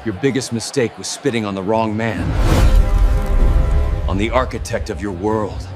Your biggest mistake was spitting on the wrong man. On the architect of your world.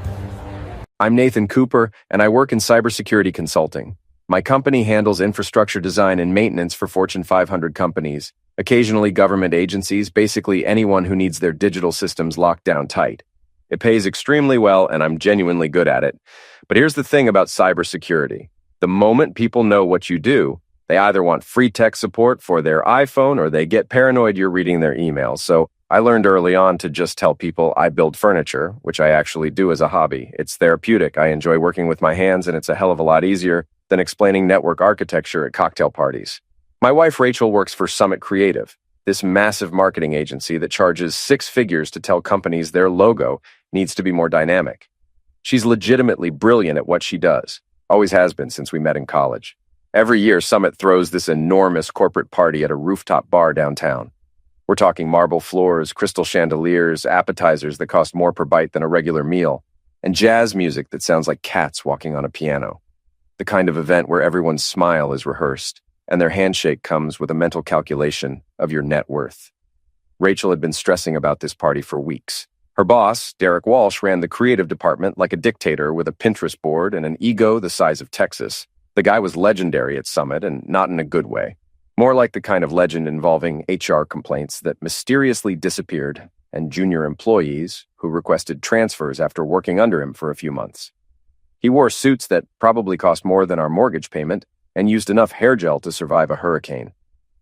I'm Nathan Cooper, and I work in cybersecurity consulting. My company handles infrastructure design and maintenance for Fortune 500 companies, occasionally government agencies, basically anyone who needs their digital systems locked down tight. It pays extremely well, and I'm genuinely good at it. But here's the thing about cybersecurity. The moment people know what you do, they either want free tech support for their iPhone or they get paranoid you're reading their emails. So I learned early on to just tell people I build furniture, which I actually do as a hobby. It's therapeutic. I enjoy working with my hands, and it's a hell of a lot easier than explaining network architecture at cocktail parties. My wife Rachel works for Summit Creative, this massive marketing agency that charges six figures to tell companies their logo needs to be more dynamic. She's legitimately brilliant at what she does, always has been since we met in college. Every year, Summit throws this enormous corporate party at a rooftop bar downtown. We're talking marble floors, crystal chandeliers, appetizers that cost more per bite than a regular meal, and jazz music that sounds like cats walking on a piano. The kind of event where everyone's smile is rehearsed, and their handshake comes with a mental calculation of your net worth. Rachel had been stressing about this party for weeks. Her boss, Derek Walsh, ran the creative department like a dictator with a Pinterest board and an ego the size of Texas. The guy was legendary at Summit, and not in a good way. More like the kind of legend involving HR complaints that mysteriously disappeared and junior employees who requested transfers after working under him for a few months. He wore suits that probably cost more than our mortgage payment and used enough hair gel to survive a hurricane.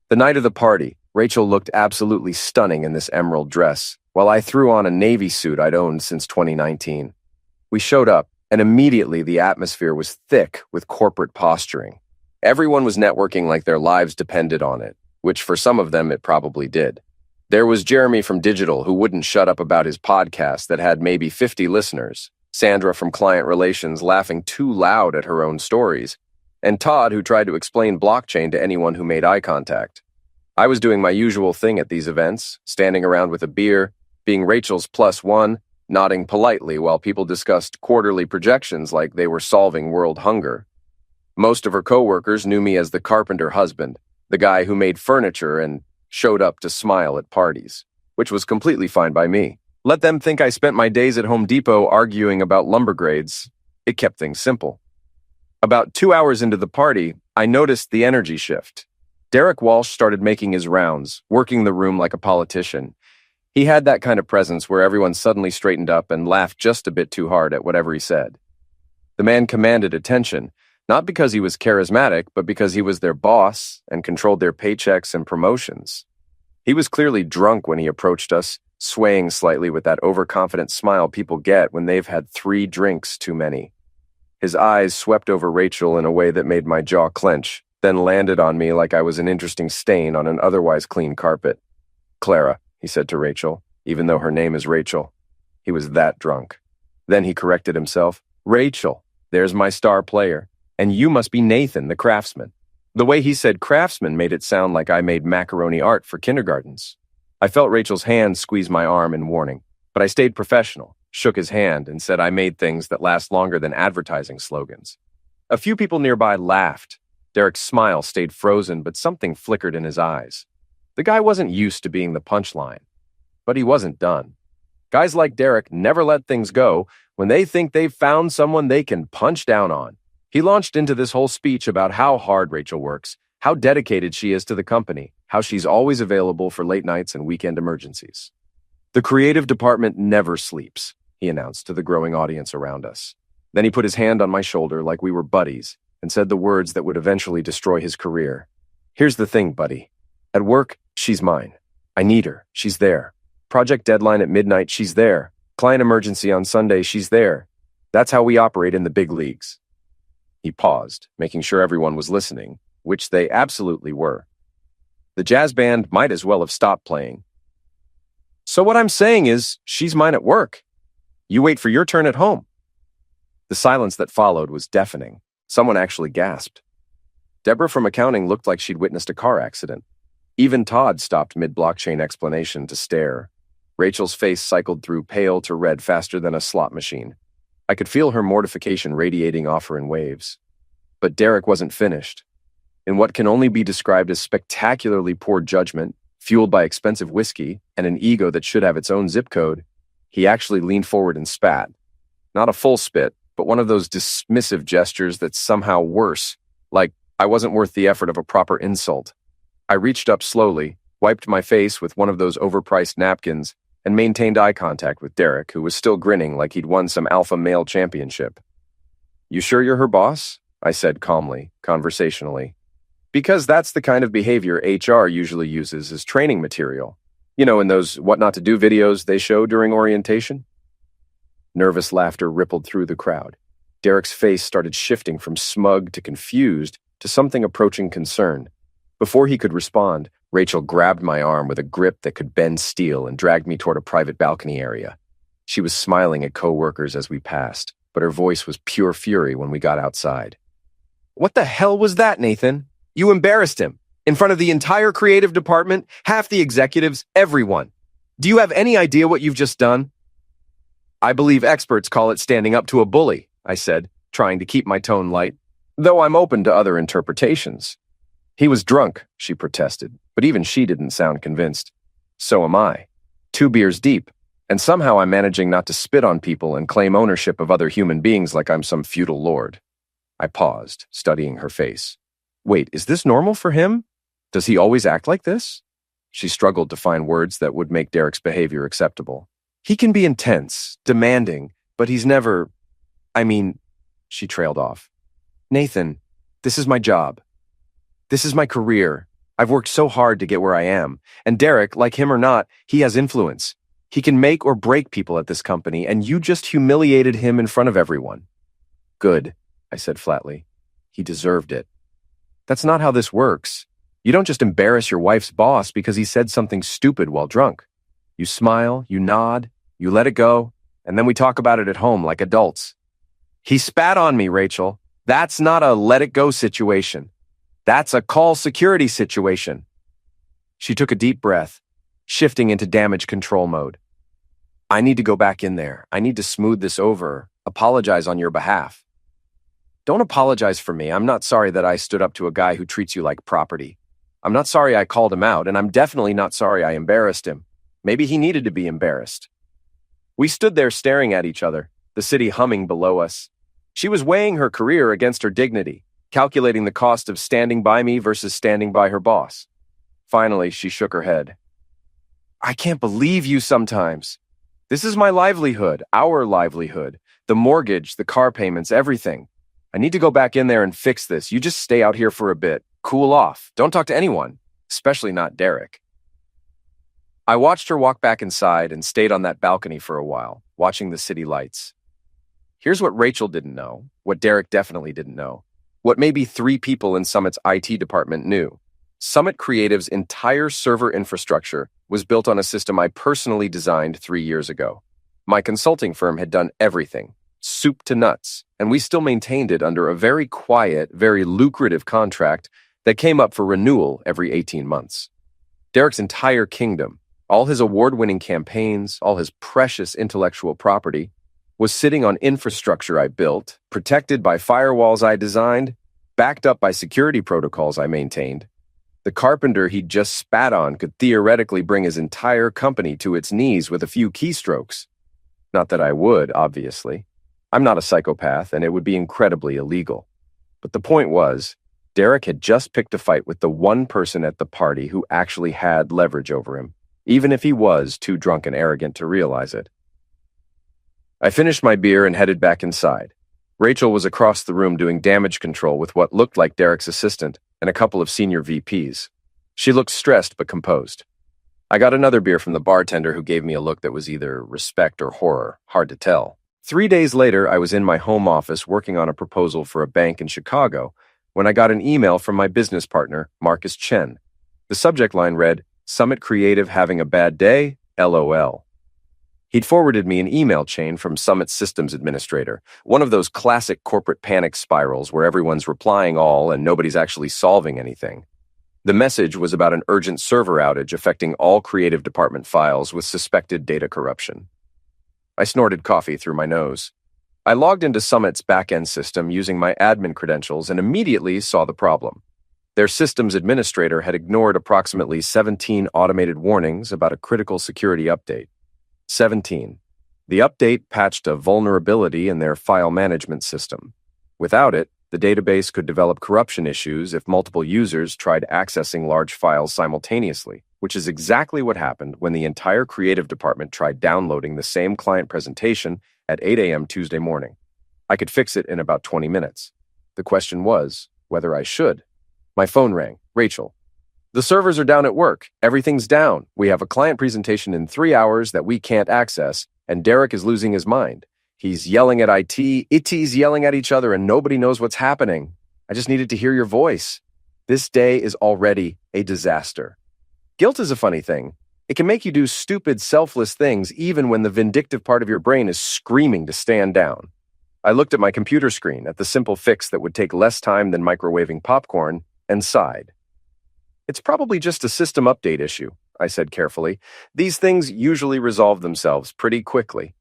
The night of the party, Rachel looked absolutely stunning in this emerald dress, while I threw on a navy suit I'd owned since 2019. We showed up, and immediately the atmosphere was thick with corporate posturing. Everyone was networking like their lives depended on it, which for some of them it probably did. There was Jeremy from Digital, who wouldn't shut up about his podcast that had maybe 50 listeners, Sandra from Client Relations laughing too loud at her own stories, and Todd, who tried to explain blockchain to anyone who made eye contact. I was doing my usual thing at these events, standing around with a beer, being Rachel's plus one, nodding politely while people discussed quarterly projections like they were solving world hunger. Most of her coworkers knew me as the carpenter husband, the guy who made furniture and showed up to smile at parties, which was completely fine by me. Let them think I spent my days at Home Depot arguing about lumber grades. It kept things simple. About 2 hours into the party, I noticed the energy shift. Derek Walsh started making his rounds, working the room like a politician. He had that kind of presence where everyone suddenly straightened up and laughed just a bit too hard at whatever he said. The man commanded attention, not because he was charismatic, but because he was their boss and controlled their paychecks and promotions. He was clearly drunk when he approached us, swaying slightly with that overconfident smile people get when they've had 3 drinks too many. His eyes swept over Rachel in a way that made my jaw clench, then landed on me like I was an interesting stain on an otherwise clean carpet. "Clara," he said to Rachel, even though her name is Rachel. He was that drunk. Then he corrected himself. "Rachel, there's my star player. And you must be Nathan, the craftsman." The way he said craftsman made it sound like I made macaroni art for kindergartens. I felt Rachel's hand squeeze my arm in warning, but I stayed professional, shook his hand, and said I made things that last longer than advertising slogans. A few people nearby laughed. Derek's smile stayed frozen, but something flickered in his eyes. The guy wasn't used to being the punchline, but he wasn't done. Guys like Derek never let things go when they think they've found someone they can punch down on. He launched into this whole speech about how hard Rachel works, how dedicated she is to the company, how she's always available for late nights and weekend emergencies. "The creative department never sleeps," he announced to the growing audience around us. Then he put his hand on my shoulder like we were buddies and said the words that would eventually destroy his career. "Here's the thing, buddy. At work, she's mine. I need her. She's there. Project deadline at midnight, she's there. Client emergency on Sunday, she's there. That's how we operate in the big leagues." He paused, making sure everyone was listening, which they absolutely were. The jazz band might as well have stopped playing. "So what I'm saying is, she's mine at work. You wait for your turn at home." The silence that followed was deafening. Someone actually gasped. Deborah from accounting looked like she'd witnessed a car accident. Even Todd stopped mid-blockchain explanation to stare. Rachel's face cycled through pale to red faster than a slot machine. I could feel her mortification radiating off her in waves. But Derek wasn't finished. In what can only be described as spectacularly poor judgment, Fueled by expensive whiskey and an ego that should have its own zip code, he actually leaned forward and spat. Not a full spit, but one of those dismissive gestures that's somehow worse, like I wasn't worth the effort of a proper insult. I reached up slowly, wiped my face with one of those overpriced napkins, and maintained eye contact with Derek, who was still grinning like he'd won some alpha male championship. "You sure you're her boss?" I said calmly, conversationally. Because that's the kind of behavior HR usually uses as training material. You know, in those what not to do videos they show during orientation? Nervous laughter rippled through the crowd. Derek's face started shifting from smug to confused to something approaching concern. Before he could respond, Rachel grabbed my arm with a grip that could bend steel and dragged me toward a private balcony area. She was smiling at coworkers as we passed, but her voice was pure fury when we got outside. "What the hell was that, Nathan? You embarrassed him. In front of the entire creative department, half the executives, everyone. Do you have any idea what you've just done?" "I believe experts call it standing up to a bully," I said, trying to keep my tone light, though I'm open to other interpretations. "He was drunk," she protested, but even she didn't sound convinced. So am I. 2 beers deep, and somehow I'm managing not to spit on people and claim ownership of other human beings like I'm some feudal lord. I paused, studying her face. Wait, is this normal for him? Does he always act like this? She struggled to find words that would make Derek's behavior acceptable. He can be intense, demanding, but he's never... She trailed off. "Nathan, this is my job. This is my career. I've worked so hard to get where I am. And Derek, like him or not, he has influence. He can make or break people at this company, and you just humiliated him in front of everyone." "Good," I said flatly. "He deserved it." "That's not how this works. You don't just embarrass your wife's boss because he said something stupid while drunk. You smile, you nod, you let it go, and then we talk about it at home like adults." "He spat on me, Rachel. That's not a let it go situation. That's a call security situation." She took a deep breath, shifting into damage control mode. "I need to go back in there. I need to smooth this over, apologize on your behalf." "Don't apologize for me. I'm not sorry that I stood up to a guy who treats you like property. I'm not sorry I called him out, and I'm definitely not sorry I embarrassed him. Maybe he needed to be embarrassed." We stood there staring at each other, the city humming below us. She was weighing her career against her dignity, calculating the cost of standing by me versus standing by her boss. Finally, she shook her head. "I can't believe you sometimes. This is my livelihood, our livelihood, the mortgage, the car payments, everything. I need to go back in there and fix this. You just stay out here for a bit. Cool off. Don't talk to anyone, especially not Derek." I watched her walk back inside and stayed on that balcony for a while, watching the city lights. Here's what Rachel didn't know, what Derek definitely didn't know, what maybe 3 people in Summit's IT department knew. Summit Creative's entire server infrastructure was built on a system I personally designed 3 years ago. My consulting firm had done everything, soup to nuts, and we still maintained it under a very quiet, very lucrative contract that came up for renewal every 18 months. Derek's entire kingdom, all his award-winning campaigns, all his precious intellectual property, was sitting on infrastructure I built, protected by firewalls I designed, backed up by security protocols I maintained. The carpenter he'd just spat on could theoretically bring his entire company to its knees with a few keystrokes. Not that I would, obviously. I'm not a psychopath, and it would be incredibly illegal. But the point was, Derek had just picked a fight with the one person at the party who actually had leverage over him, even if he was too drunk and arrogant to realize it. I finished my beer and headed back inside. Rachel was across the room doing damage control with what looked like Derek's assistant and a couple of senior VPs. She looked stressed but composed. I got another beer from the bartender, who gave me a look that was either respect or horror, hard to tell. 3 days later, I was in my home office working on a proposal for a bank in Chicago when I got an email from my business partner, Marcus Chen. The subject line read, "Summit Creative having a bad day? LOL." He'd forwarded me an email chain from Summit Systems Administrator, one of those classic corporate panic spirals where everyone's replying all and nobody's actually solving anything. The message was about an urgent server outage affecting all creative department files with suspected data corruption. I snorted coffee through my nose. I logged into Summit's back-end system using my admin credentials and immediately saw the problem. Their systems administrator had ignored approximately 17 automated warnings about a critical security update. 17. The update patched a vulnerability in their file management system. Without it, the database could develop corruption issues if multiple users tried accessing large files simultaneously, which is exactly what happened when the entire creative department tried downloading the same client presentation at 8 a.m. Tuesday morning. I could fix it in about 20 minutes. The question was whether I should. My phone rang. Rachel. The servers are down at work. Everything's down. We have a client presentation in 3 hours that we can't access, and Derek is losing his mind. He's yelling at IT, IT's yelling at each other, and nobody knows what's happening. I just needed to hear your voice. This day is already a disaster. Guilt is a funny thing. It can make you do stupid, selfless things even when the vindictive part of your brain is screaming to stand down. I looked at my computer screen at the simple fix that would take less time than microwaving popcorn and sighed. It's probably just a system update issue, I said carefully. These things usually resolve themselves pretty quickly.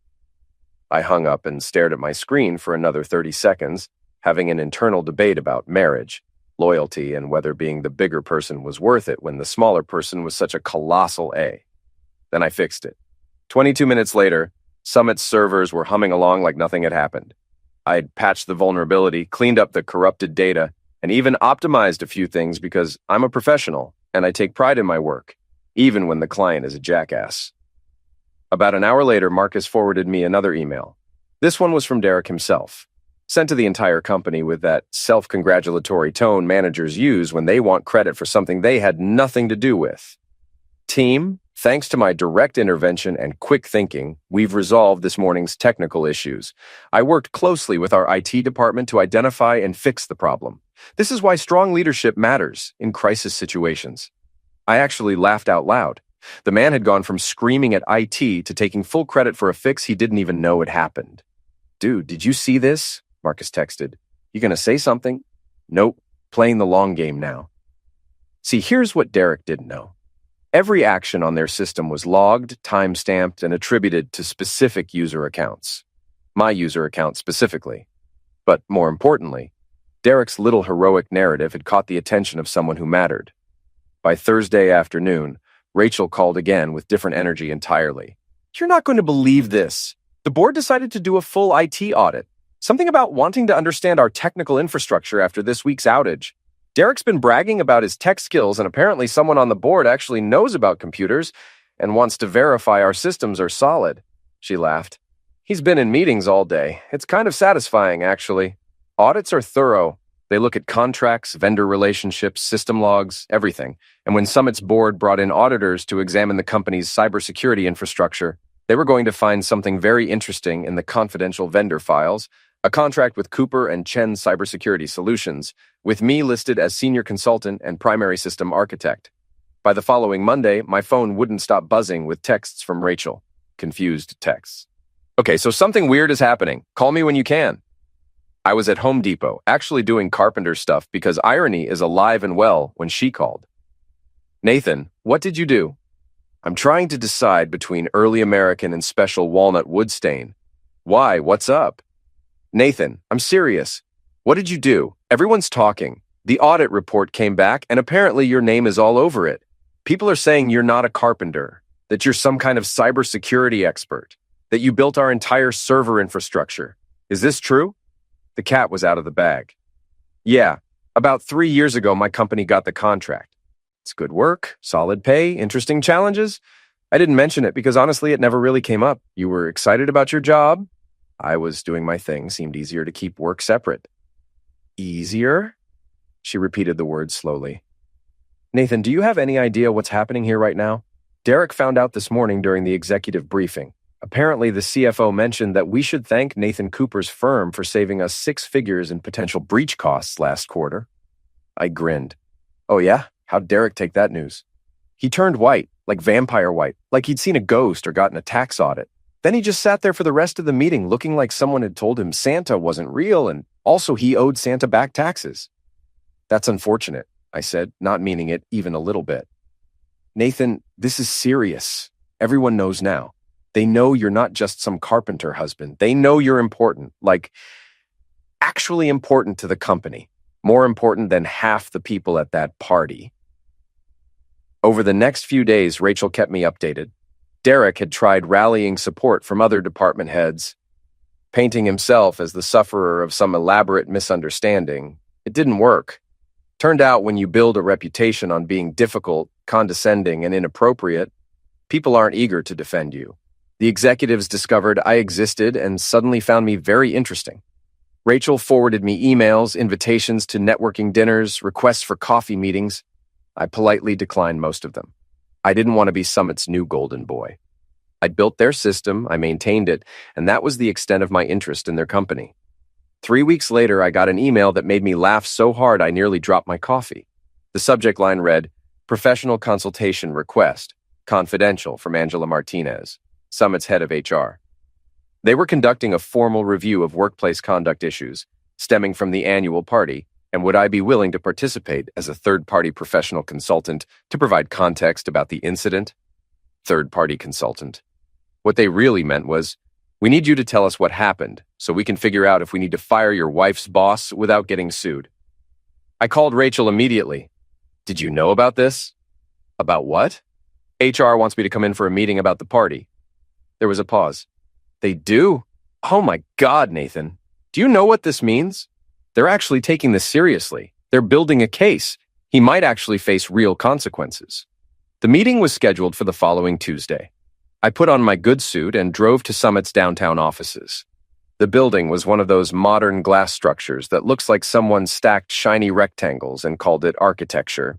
I hung up and stared at my screen for another 30 seconds, having an internal debate about marriage, loyalty, and whether being the bigger person was worth it when the smaller person was such a colossal A. Then I fixed it. 22 minutes later, Summit's servers were humming along like nothing had happened. I'd patched the vulnerability, cleaned up the corrupted data, and even optimized a few things because I'm a professional and I take pride in my work, even when the client is a jackass. About an hour later, Marcus forwarded me another email. This one was from Derek himself, sent to the entire company with that self-congratulatory tone managers use when they want credit for something they had nothing to do with. Team, thanks to my direct intervention and quick thinking, we've resolved this morning's technical issues. I worked closely with our IT department to identify and fix the problem. This is why strong leadership matters in crisis situations. I actually laughed out loud. The man had gone from screaming at IT to taking full credit for a fix he didn't even know had happened. Dude, did you see this? Marcus texted. You gonna say something? Nope, playing the long game now. See, here's what Derek didn't know. Every action on their system was logged, time-stamped, and attributed to specific user accounts. My user account specifically. But more importantly, Derek's little heroic narrative had caught the attention of someone who mattered. By Thursday afternoon, Rachel called again with different energy entirely. You're not going to believe this. The board decided to do a full IT audit. Something about wanting to understand our technical infrastructure after this week's outage. Derek's been bragging about his tech skills, and apparently someone on the board actually knows about computers and wants to verify our systems are solid. She laughed. He's been in meetings all day. It's kind of satisfying, actually. Audits are thorough. They look at contracts, vendor relationships, system logs, everything. And when Summit's board brought in auditors to examine the company's cybersecurity infrastructure, they were going to find something very interesting in the confidential vendor files, a contract with Cooper and Chen Cybersecurity Solutions, with me listed as senior consultant and primary system architect. By the following Monday, my phone wouldn't stop buzzing with texts from Rachel. Confused texts. Okay, so something weird is happening. Call me when you can. I was at Home Depot, actually doing carpenter stuff because irony is alive and well when she called. Nathan, what did you do? I'm trying to decide between early American and special walnut wood stain. Why? What's up? Nathan, I'm serious. What did you do? Everyone's talking. The audit report came back and apparently your name is all over it. People are saying you're not a carpenter, that you're some kind of cybersecurity expert, that you built our entire server infrastructure. Is this true? The cat was out of the bag. Yeah, about 3 years ago, my company got the contract. It's good work, solid pay, interesting challenges. I didn't mention it because honestly, it never really came up. You were excited about your job. I was doing my thing, seemed easier to keep work separate. Easier? She repeated the words slowly. Nathan, do you have any idea what's happening here right now? Derek found out this morning during the executive briefing. Apparently, the CFO mentioned that we should thank Nathan Cooper's firm for saving us 6 figures in potential breach costs last quarter. I grinned. Oh yeah? How'd Derek take that news? He turned white, like vampire white, like he'd seen a ghost or gotten a tax audit. Then he just sat there for the rest of the meeting looking like someone had told him Santa wasn't real and also he owed Santa back taxes. That's unfortunate, I said, not meaning it even a little bit. Nathan, this is serious. Everyone knows now. They know you're not just some carpenter husband. They know you're important, like actually important to the company. more important than half the people at that party. Over the next few days, Rachel kept me updated. Derek had tried rallying support from other department heads, painting himself as the sufferer of some elaborate misunderstanding. It didn't work. Turned out when you build a reputation on being difficult, condescending, and inappropriate, people aren't eager to defend you. The executives discovered I existed and suddenly found me very interesting. Rachel forwarded me emails, invitations to networking dinners, requests for coffee meetings. I politely declined most of them. I didn't want to be Summit's new golden boy. I'd built their system, I maintained it, and that was the extent of my interest in their company. 3 weeks later, I got an email that made me laugh so hard I nearly dropped my coffee. The subject line read, "Professional consultation request, confidential from Angela Martinez, Summit's head of HR." They were conducting a formal review of workplace conduct issues stemming from the annual party, and would I be willing to participate as a third-party professional consultant to provide context about the incident? Third-party consultant. What they really meant was, we need you to tell us what happened so we can figure out if we need to fire your wife's boss without getting sued. I called Rachel immediately. "Did you know about this?" "About what?" "HR wants me to come in for a meeting about the party." There was a pause. "They do? Oh my God, Nathan. Do you know what this means? They're actually taking this seriously. They're building a case. He might actually face real consequences." The meeting was scheduled for the following Tuesday. I put on my good suit and drove to Summit's downtown offices. The building was one of those modern glass structures that looks like someone stacked shiny rectangles and called it architecture.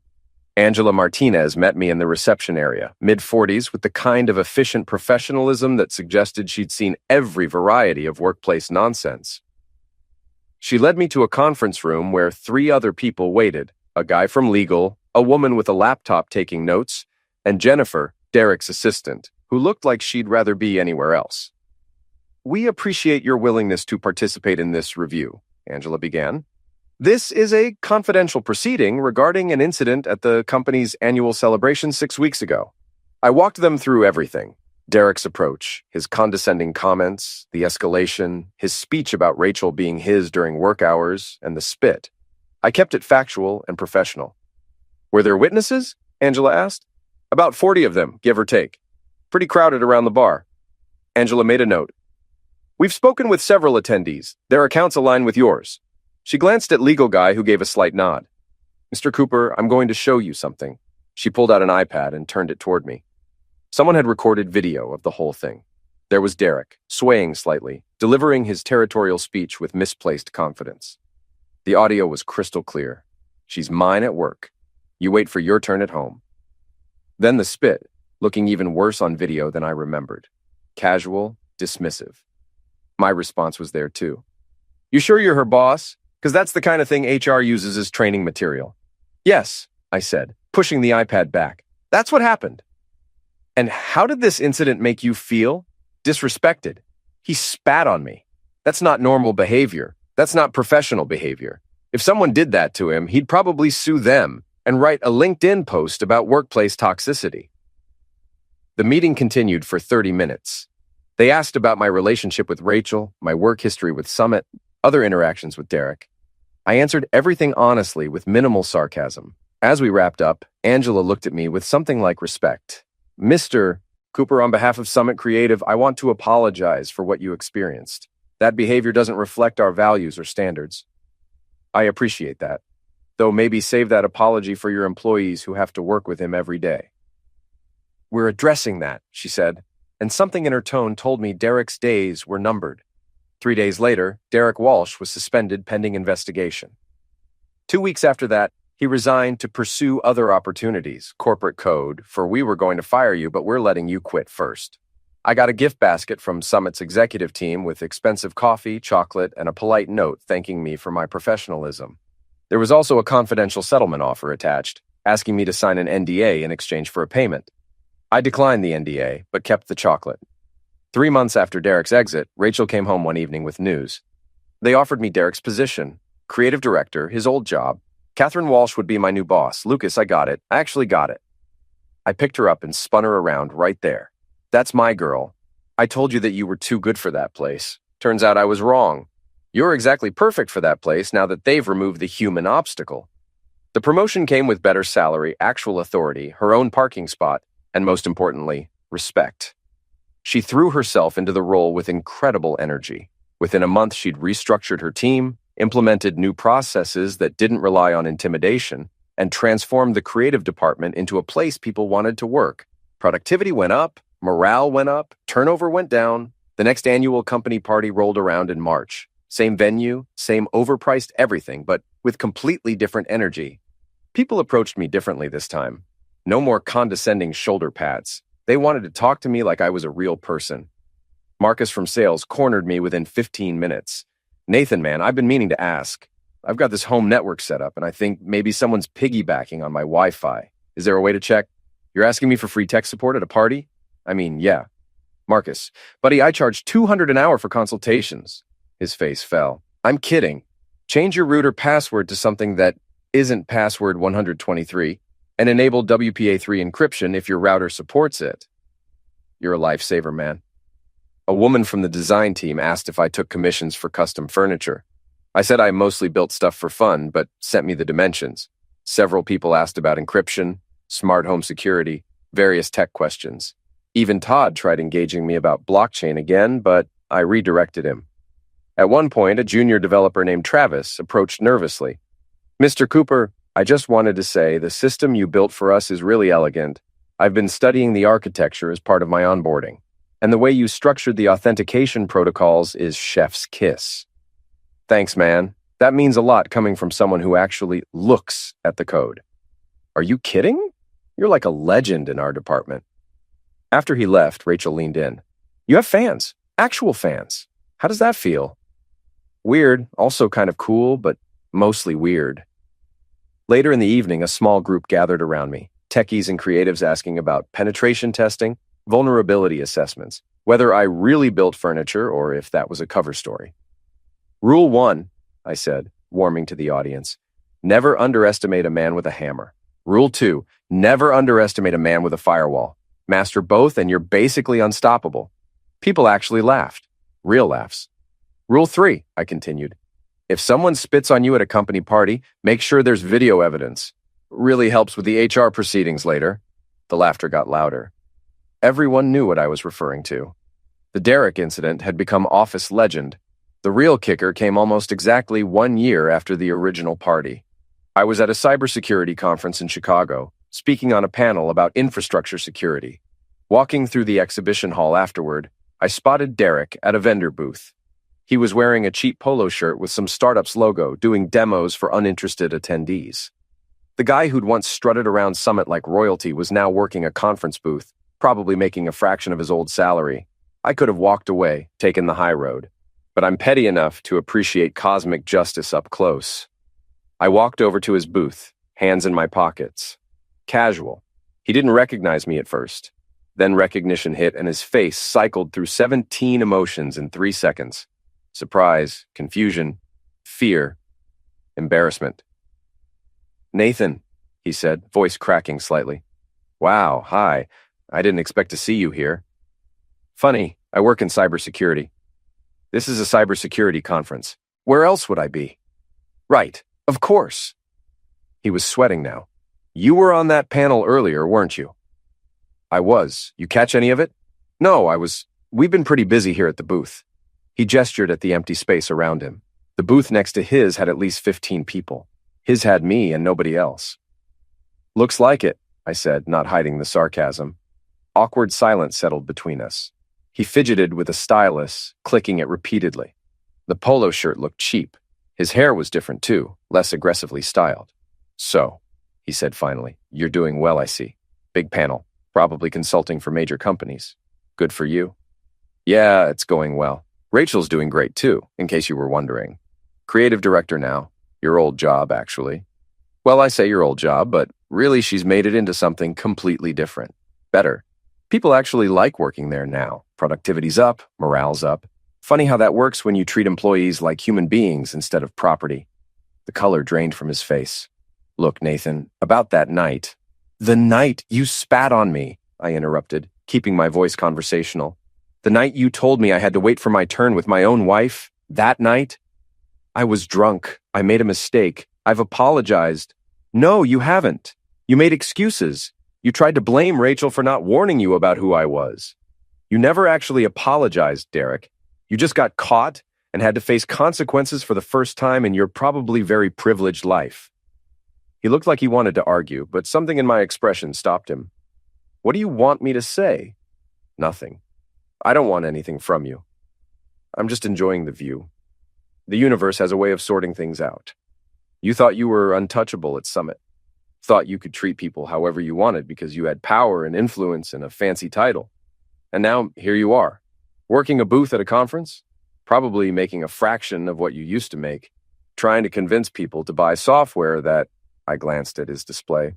Angela Martinez met me in the reception area, mid-40s, with the kind of efficient professionalism that suggested she'd seen every variety of workplace nonsense. She led me to a conference room where 3 other people waited, a guy from legal, a woman with a laptop taking notes, and Jennifer, Derek's assistant, who looked like she'd rather be anywhere else. "We appreciate your willingness to participate in this review," Angela began. "This is a confidential proceeding regarding an incident at the company's annual celebration 6 weeks ago." I walked them through everything. Derek's approach, his condescending comments, the escalation, his speech about Rachel being his during work hours, and the spit. I kept it factual and professional. "Were there witnesses?" Angela asked. "About 40 of them, give or take. Pretty crowded around the bar." Angela made a note. "We've spoken with several attendees. Their accounts align with yours." She glanced at legal guy who gave a slight nod. "Mr. Cooper, I'm going to show you something." She pulled out an iPad and turned it toward me. Someone had recorded video of the whole thing. There was Derek, swaying slightly, delivering his territorial speech with misplaced confidence. The audio was crystal clear. "She's mine at work. You wait for your turn at home." Then the spit, looking even worse on video than I remembered. Casual, dismissive. My response was there too. "You sure you're her boss? Because that's the kind of thing HR uses as training material." "Yes," I said, pushing the iPad back. "That's what happened." "And how did this incident make you feel?" "Disrespected. He spat on me. That's not normal behavior. That's not professional behavior. If someone did that to him, he'd probably sue them and write a LinkedIn post about workplace toxicity." The meeting continued for 30 minutes. They asked about my relationship with Rachel, my work history with Summit, other interactions with Derek. I answered everything honestly with minimal sarcasm. As we wrapped up, Angela looked at me with something like respect. "Mr. Cooper, on behalf of Summit Creative, I want to apologize for what you experienced. That behavior doesn't reflect our values or standards." "I appreciate that. Though maybe save that apology for your employees who have to work with him every day." "We're addressing that," she said, and something in her tone told me Derek's days were numbered. 3 days later, Derek Walsh was suspended pending investigation. 2 weeks after that, he resigned to pursue other opportunities, corporate code, for "we were going to fire you, but we're letting you quit first." I got a gift basket from Summit's executive team with expensive coffee, chocolate, and a polite note thanking me for my professionalism. There was also a confidential settlement offer attached, asking me to sign an NDA in exchange for a payment. I declined the NDA, but kept the chocolate. 3 months after Derek's exit, Rachel came home one evening with news. They offered me Derek's position, creative director, his old job. Catherine Walsh would be my new boss. "Lucas, I got it. I actually got it." I picked her up and spun her around right there. "That's my girl. I told you that you were too good for that place. Turns out I was wrong. You're exactly perfect for that place now that they've removed the human obstacle. The promotion came with better salary, actual authority, her own parking spot, and most importantly, respect. She threw herself into the role with incredible energy. Within a month, she'd restructured her team, implemented new processes that didn't rely on intimidation, and transformed the creative department into a place people wanted to work. Productivity went up, morale went up, turnover went down. The next annual company party rolled around in March. Same venue, same overpriced everything, but with completely different energy. People approached me differently this time. No more condescending shoulder pats. They wanted to talk to me like I was a real person. Marcus from sales cornered me within 15 minutes. Nathan, man, I've been meaning to ask. I've got this home network set up, and I think maybe someone's piggybacking on my Wi-Fi. Is there a way to check? You're asking me for free tech support at a party? I mean, yeah. Marcus, buddy, I charge $200 an hour for consultations. His face fell. I'm kidding. Change your router password to something that isn't password 123 and enable WPA3 encryption if your router supports it. You're a lifesaver, man. A woman from the design team asked if I took commissions for custom furniture. I said I mostly built stuff for fun, but sent me the dimensions. Several people asked about encryption, smart home security, various tech questions. Even Todd tried engaging me about blockchain again, but I redirected him. At one point, a junior developer named Travis approached nervously. Mr. Cooper, I just wanted to say the system you built for us is really elegant. I've been studying the architecture as part of my onboarding, and the way you structured the authentication protocols is chef's kiss. Thanks, man. That means a lot coming from someone who actually looks at the code. Are you kidding? You're like a legend in our department. After he left, Rachel leaned in. You have fans, actual fans. How does that feel? Weird, also kind of cool, but mostly weird. Later in the evening, a small group gathered around me, techies and creatives asking about penetration testing, vulnerability assessments, whether I really built furniture or if that was a cover story. Rule 1, I said, warming to the audience, never underestimate a man with a hammer. Rule 2, never underestimate a man with a firewall. Master both and you're basically unstoppable. People actually laughed. Real laughs. Rule 3, I continued. If someone spits on you at a company party, make sure there's video evidence. Really helps with the HR proceedings later. The laughter got louder. Everyone knew what I was referring to. The Derek incident had become office legend. The real kicker came almost exactly 1 year after the original party. I was at a cybersecurity conference in Chicago, speaking on a panel about infrastructure security. Walking through the exhibition hall afterward, I spotted Derek at a vendor booth. He was wearing a cheap polo shirt with some startup's logo, doing demos for uninterested attendees. The guy who'd once strutted around Summit like royalty was now working a conference booth, probably making a fraction of his old salary. I could have walked away, taken the high road, but I'm petty enough to appreciate cosmic justice up close. I walked over to his booth, hands in my pockets. Casual. He didn't recognize me at first. Then recognition hit and his face cycled through 17 emotions in 3 seconds. Surprise, confusion, fear, embarrassment. Nathan, he said, voice cracking slightly. Wow, hi. I didn't expect to see you here. Funny, I work in cybersecurity. This is a cybersecurity conference. Where else would I be? Right, of course. He was sweating now. You were on that panel earlier, weren't you? I was. You catch any of it? No, We've been pretty busy here at the booth. He gestured at the empty space around him. The booth next to his had at least 15 people. His had me and nobody else. Looks like it, I said, not hiding the sarcasm. Awkward silence settled between us. He fidgeted with a stylus, clicking it repeatedly. The polo shirt looked cheap. His hair was different too, less aggressively styled. So, he said finally, you're doing well, I see. Big panel, probably consulting for major companies. Good for you. Yeah, it's going well. Rachel's doing great too, in case you were wondering. Creative director now. Your old job, actually. Well, I say your old job, but really she's made it into something completely different. Better. People actually like working there now. Productivity's up, morale's up. Funny how that works when you treat employees like human beings instead of property. The color drained from his face. Look, Nathan, about that night. The night you spat on me, I interrupted, keeping my voice conversational. The night you told me I had to wait for my turn with my own wife, that night, I was drunk. I made a mistake. I've apologized. No, you haven't. You made excuses. You tried to blame Rachel for not warning you about who I was. You never actually apologized, Derek. You just got caught and had to face consequences for the first time in your probably very privileged life. He looked like he wanted to argue, but something in my expression stopped him. What do you want me to say? Nothing. I don't want anything from you. I'm just enjoying the view. The universe has a way of sorting things out. You thought you were untouchable at Summit. Thought you could treat people however you wanted because you had power and influence and a fancy title. And now here you are, working a booth at a conference, probably making a fraction of what you used to make, trying to convince people to buy software that, I glanced at his display,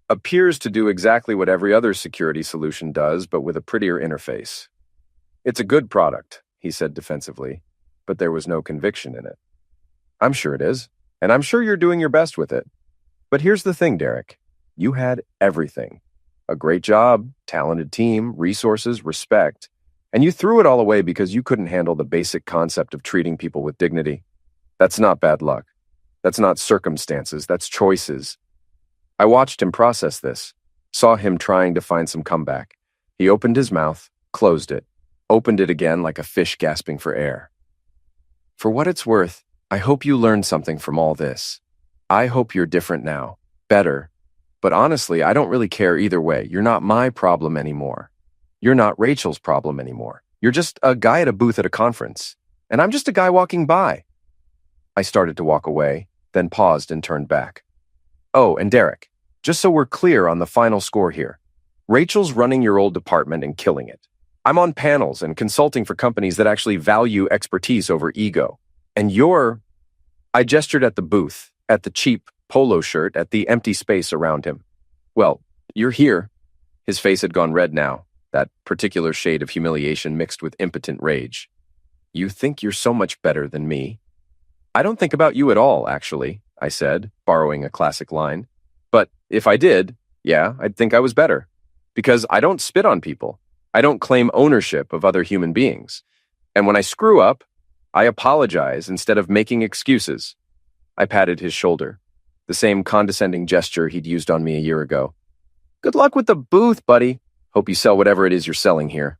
appears to do exactly what every other security solution does, but with a prettier interface. It's a good product, he said defensively, but there was no conviction in it. I'm sure it is, and I'm sure you're doing your best with it. But here's the thing, Derek. You had everything. A great job, talented team, resources, respect, and you threw it all away because you couldn't handle the basic concept of treating people with dignity. That's not bad luck. That's not circumstances, that's choices. I watched him process this, saw him trying to find some comeback. He opened his mouth, closed it, opened it again like a fish gasping for air. For what it's worth, I hope you learned something from all this. I hope you're different now, better. But honestly, I don't really care either way. You're not my problem anymore. You're not Rachel's problem anymore. You're just a guy at a booth at a conference, and I'm just a guy walking by. I started to walk away, then paused and turned back. Oh, and Derek, just so we're clear on the final score here, Rachel's running your old department and killing it. I'm on panels and consulting for companies that actually value expertise over ego. And I gestured at the booth, at the cheap polo shirt, at the empty space around him. Well, you're here. His face had gone red now, that particular shade of humiliation mixed with impotent rage. You think you're so much better than me. I don't think about you at all, actually, I said, borrowing a classic line. But if I did, yeah, I'd think I was better. Because I don't spit on people. I don't claim ownership of other human beings. And when I screw up, I apologize instead of making excuses. I patted his shoulder, the same condescending gesture he'd used on me a year ago. Good luck with the booth, buddy. Hope you sell whatever it is you're selling here.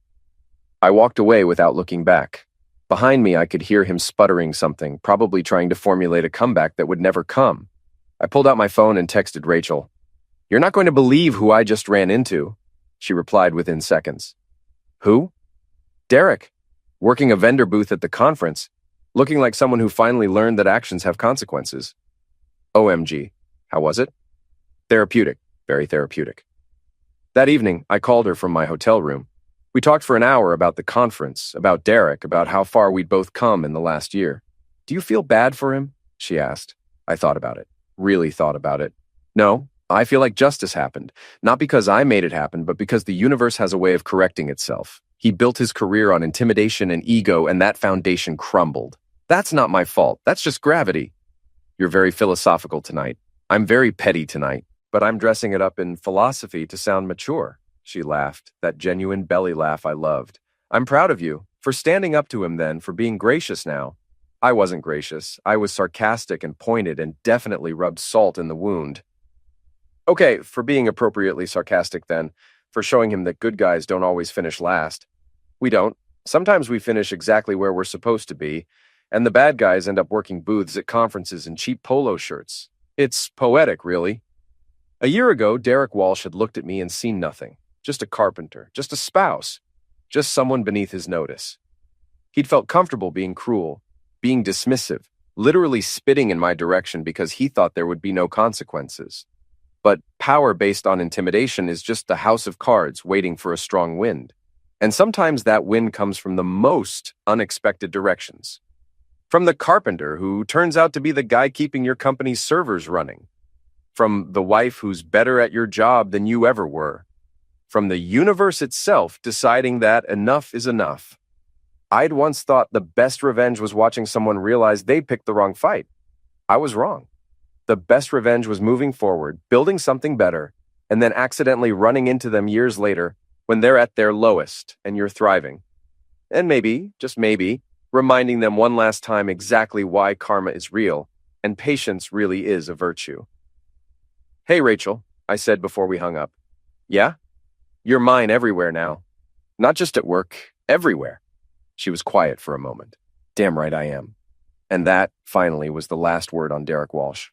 I walked away without looking back. Behind me, I could hear him sputtering something, probably trying to formulate a comeback that would never come. I pulled out my phone and texted Rachel. You're not going to believe who I just ran into. She replied within seconds. Who? Derek, working a vendor booth at the conference, looking like someone who finally learned that actions have consequences. OMG, how was it? Therapeutic, very therapeutic. That evening, I called her from my hotel room. We talked for an hour about the conference, about Derek, about how far we'd both come in the last year. Do you feel bad for him? She asked. I thought about it, really thought about it. No, I feel like justice happened, not because I made it happen, but because the universe has a way of correcting itself. He built his career on intimidation and ego, and that foundation crumbled. That's not my fault. That's just gravity. You're very philosophical tonight. I'm very petty tonight, but I'm dressing it up in philosophy to sound mature. She laughed, that genuine belly laugh I loved. I'm proud of you, for standing up to him then, for being gracious now. I wasn't gracious. I was sarcastic and pointed and definitely rubbed salt in the wound. Okay, for being appropriately sarcastic then, for showing him that good guys don't always finish last. We don't. Sometimes we finish exactly where we're supposed to be, and the bad guys end up working booths at conferences in cheap polo shirts. It's poetic, really. A year ago, Derek Walsh had looked at me and seen nothing. Just a carpenter, just a spouse, just someone beneath his notice. He'd felt comfortable being cruel, being dismissive, literally spitting in my direction because he thought there would be no consequences. But power based on intimidation is just the house of cards waiting for a strong wind. And sometimes that wind comes from the most unexpected directions. From the carpenter who turns out to be the guy keeping your company's servers running. From the wife who's better at your job than you ever were. From the universe itself deciding that enough is enough. I'd once thought the best revenge was watching someone realize they picked the wrong fight. I was wrong. The best revenge was moving forward, building something better, and then accidentally running into them years later when they're at their lowest and you're thriving. And maybe, just maybe, reminding them one last time exactly why karma is real and patience really is a virtue. "Hey, Rachel," I said before we hung up. "Yeah? You're mine everywhere now. Not just at work, everywhere." She was quiet for a moment. Damn right I am. And that, finally, was the last word on Derek Walsh.